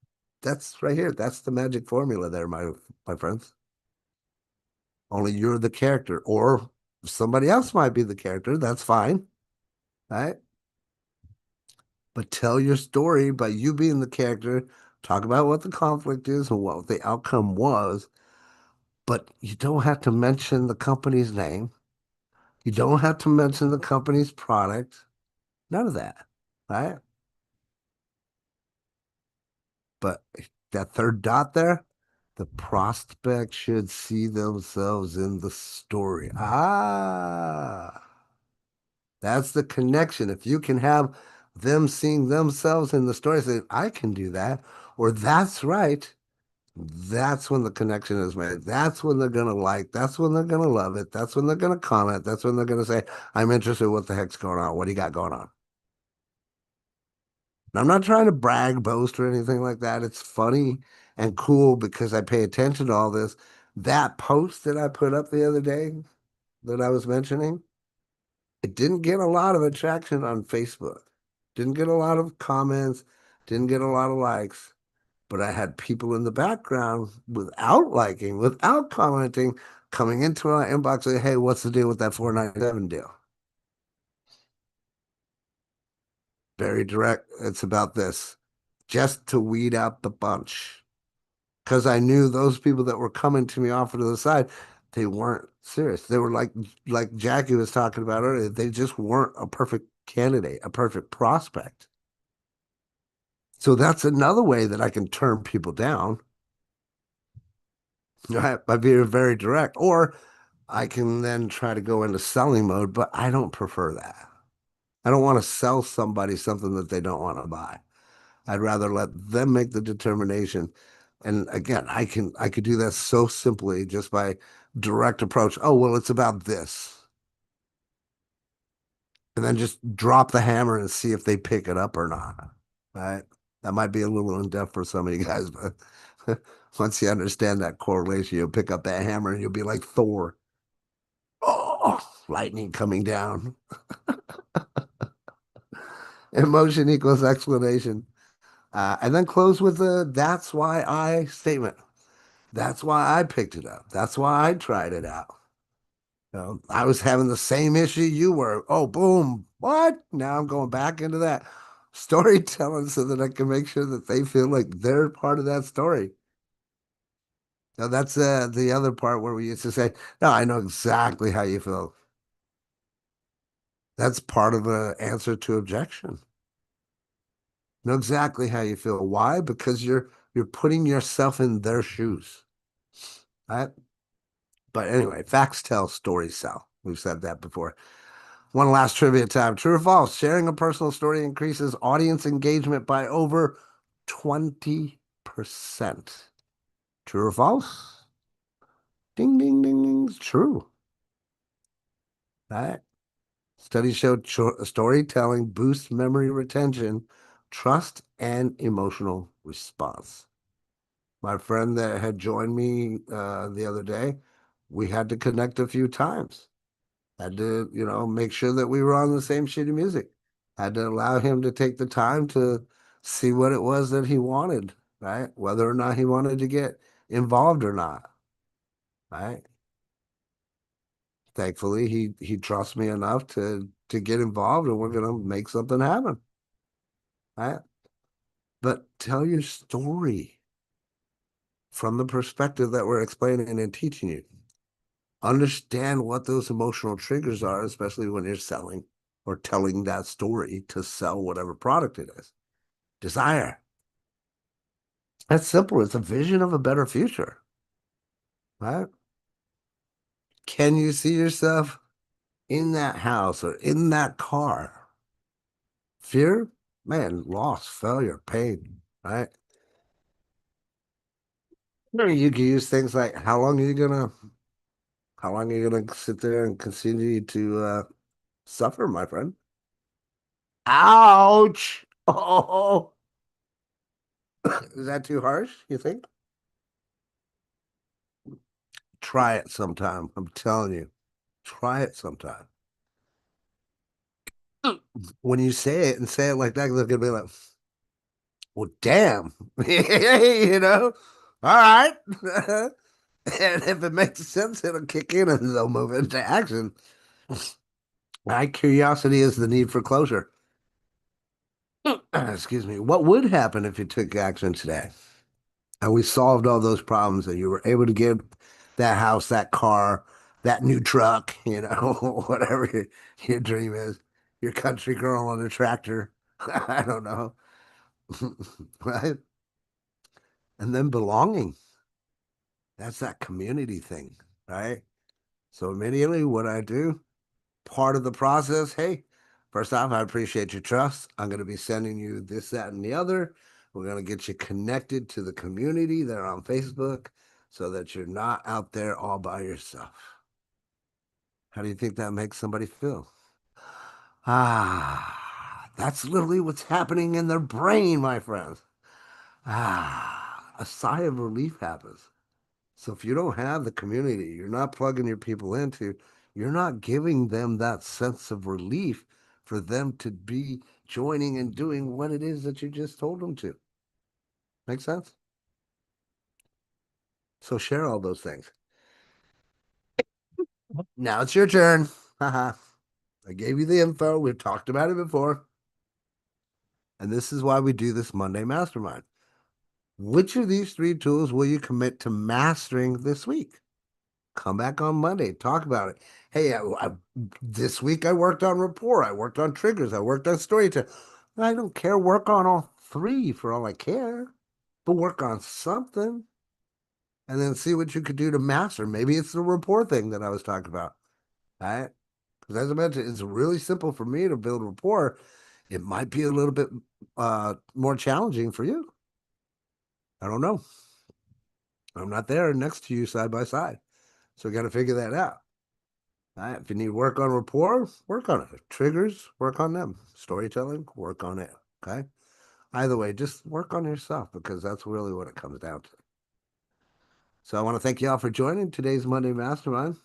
A: right here. That's the magic formula there, my friends. Only you're the character, or somebody else might be the character. That's fine, right? But tell your story by you being the character. Talk about what the conflict is and what the outcome was. but you don't have to mention the company's name. You don't have to mention the company's product. None of that, right? But that third dot there, the prospect should see themselves in the story. Ah, that's the connection. If you can have them seeing themselves in the story, saying, I can do that, or that's right, that's when the connection is made. That's when they're going to like, that's when they're going to love it. That's when they're going to comment. That's when they're going to say, I'm interested. What the heck's going on? What do you got going on? And I'm not trying to brag, boast, or anything like that. It's funny and cool because I pay attention to all this. That post that I put up the other day that I was mentioning, it didn't get a lot of attraction on Facebook. Didn't get a lot of comments, didn't get a lot of likes, but I had people in the background without liking, without commenting, coming into my inbox saying, hey, what's the deal with that 497 deal? Very direct. It's about this, just to weed out the bunch. Because I knew those people that were coming to me off to the side, they weren't serious. They were like Jackie was talking about earlier. They just weren't a perfect candidate, a perfect prospect. So that's another way that I can turn people down, right, by being very direct. Or I can then try to go into selling mode, but I don't prefer that. I don't want to sell somebody something that they don't want to buy. I'd rather let them make the determination. And again, I could do that so simply just by direct approach. Oh, well, it's about this. And then just drop the hammer and see if they pick it up or not. Right? That might be a little in depth for some of you guys, but once you understand that correlation, you'll pick up that hammer and you'll be like Thor. Oh, lightning coming down. Emotion equals explanation. And then close with the that's why I statement. That's why I picked it up. That's why I tried it out. I was having the same issue you were. Oh, boom. What? Now I'm going back into that storytelling so that I can make sure that they feel like they're part of that story. Now, that's the other part where we used to say, no, I know exactly how you feel. That's part of an answer to objection. Know exactly how you feel. Why? Because you're putting yourself in their shoes. Right? But anyway, facts tell, stories sell. We've said that before. One last trivia time. True or false? Sharing a personal story increases audience engagement by over 20%. True or false? Ding, ding, ding, ding. It's true. Right? Studies show storytelling boosts memory retention, trust, and emotional response. My friend that had joined me the other day, we had to connect a few times. Had to, make sure that we were on the same sheet of music. Had to allow him to take the time to see what it was that he wanted, right? Whether or not he wanted to get involved or not, right? Thankfully, he trusts me enough to get involved, and we're gonna make something happen, right? But tell your story from the perspective that we're explaining and teaching you. Understand what those emotional triggers are, especially when you're selling or telling that story to sell whatever product it is. Desire. That's simple. It's a vision of a better future, right? Can you see yourself in that house or in that car? Fear, man, loss, failure, pain, right? You can use things like how long are you gonna sit there and continue to suffer, my friend? Ouch! Oh, is that too harsh, you think? Try it sometime. I'm telling you. Try it sometime. When you say it and say it like that, they're gonna be like, well, damn. All right. And if it makes sense, it'll kick in and they'll move into action. My curiosity is the need for closure. Excuse me. What would happen if you took action today? And we solved all those problems and you were able to give that house, that car, that new truck, whatever your dream is, your country girl on a tractor. I don't know. Right? And then belonging. That's that community thing, right? So immediately what I do, part of the process, hey, first off, I appreciate your trust. I'm going to be sending you this, that, and the other. We're going to get you connected to the community there on Facebook so that you're not out there all by yourself. How do you think that makes somebody feel? That's literally what's happening in their brain, my friends. A sigh of relief happens. So if you don't have the community, you're not plugging your people into, you're not giving them that sense of relief for them to be joining and doing what it is that you just told them to. Make sense? So share all those things. Now it's your turn. Haha. I gave you the info. We've talked about it before. And this is why we do this Monday Mastermind. Which of these 3 tools will you commit to mastering this week? Come back on Monday, talk about it. Hey, this week I worked on rapport, I worked on triggers, I worked on storytelling. I don't care. Work on all 3 for all I care, but work on something and then see what you could do to master. Maybe it's the rapport thing that I was talking about, right? Because as I mentioned, it's really simple for me to build rapport. It might be a little bit more challenging for you. I don't know. I'm not there next to you side by side. So we got to figure that out. Right? If you need work on rapport, work on it. Triggers, work on them. Storytelling, work on it. Okay. Either way, just work on yourself because that's really what it comes down to. So I want to thank you all for joining today's Monday Mastermind.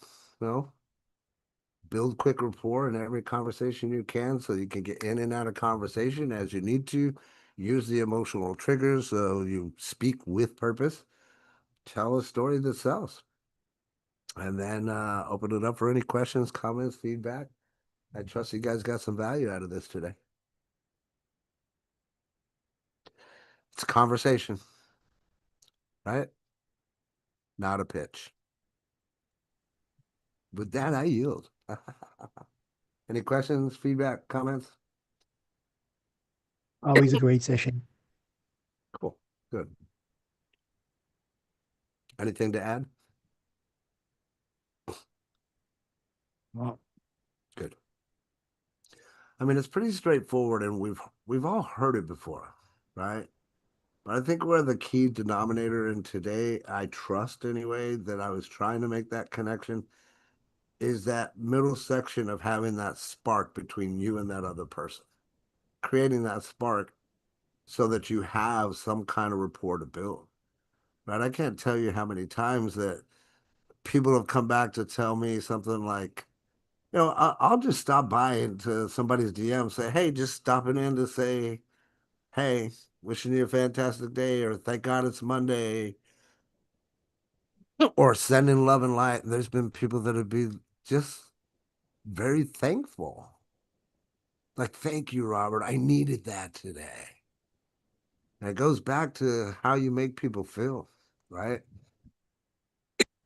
A: Build quick rapport in every conversation you can so you can get in and out of conversation as you need to. Use the emotional triggers so you speak with purpose. Tell a story that sells. And then open it up for any questions, comments, feedback. I trust you guys got some value out of this today. It's a conversation, right? Not a pitch. With that, I yield. Any questions, feedback, comments?
G: Always a great session.
A: Cool. Good. Anything to add?
G: Well,
A: Good. I mean, it's pretty straightforward, and we've all heard it before, right? But I think where the key denominator in today, I trust anyway, that I was trying to make that connection, is that middle section of having that spark between you and that other person. Creating that spark so that you have some kind of rapport to build. Right? I can't tell you how many times that people have come back to tell me something like, I'll just stop by into somebody's DM, say, hey, just stopping in to say, hey, wishing you a fantastic day, or thank God it's Monday, or sending love and light. There's been people that have been just very thankful. Like, thank you, Robert. I needed that today. And it goes back to how you make people feel, right?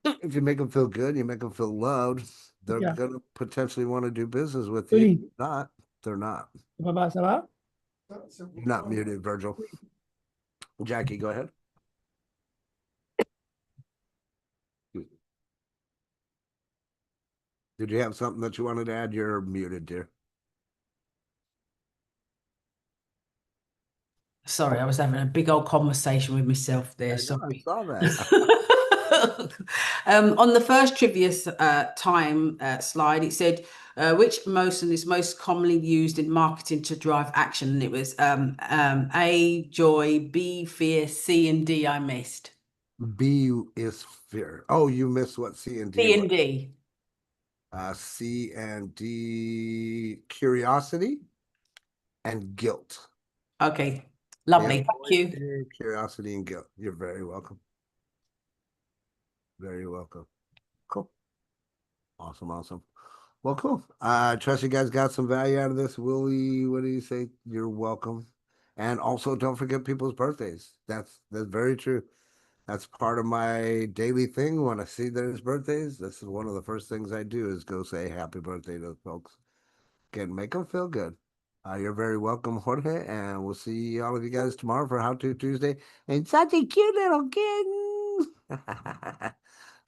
A: If you make them feel good, you make them feel loved, they're
B: Yeah.
A: going to potentially want to do business with you.
B: Really?
A: If not, they're not.
B: Ça va, ça va?
A: You're not muted, Virgil. Jackie, go ahead. Did you have something that you wanted to add? You're muted, dear.
E: Sorry, I was having a big old conversation with myself there.
A: I
E: Sorry.
A: saw that.
E: On the first trivia time slide, it said which emotion is most commonly used in marketing to drive action, and it was A, joy, B, fear, C, and D. I missed.
A: B is fear. Oh, you missed what C and D
E: B
A: was.
E: and D.
A: C and D, curiosity and guilt.
E: Okay, lovely.
A: Yeah,
E: Thank you.
A: curiosity and guilt. You're very welcome. Very welcome. Cool. Awesome, awesome. Well, cool. I trust you guys got some value out of this. Willie, what do you say? You're welcome. And also don't forget people's birthdays. That's very true. That's part of my daily thing when I see there's birthdays. This is one of the first things I do is go say happy birthday to the folks. Can make them feel good. You're very welcome, Jorge, and we'll see all of you guys tomorrow for How To Tuesday. And such a cute little kitten.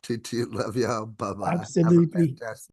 A: Toot toot, love y'all. Bye bye. Have a
G: Absolutely.
A: fantastic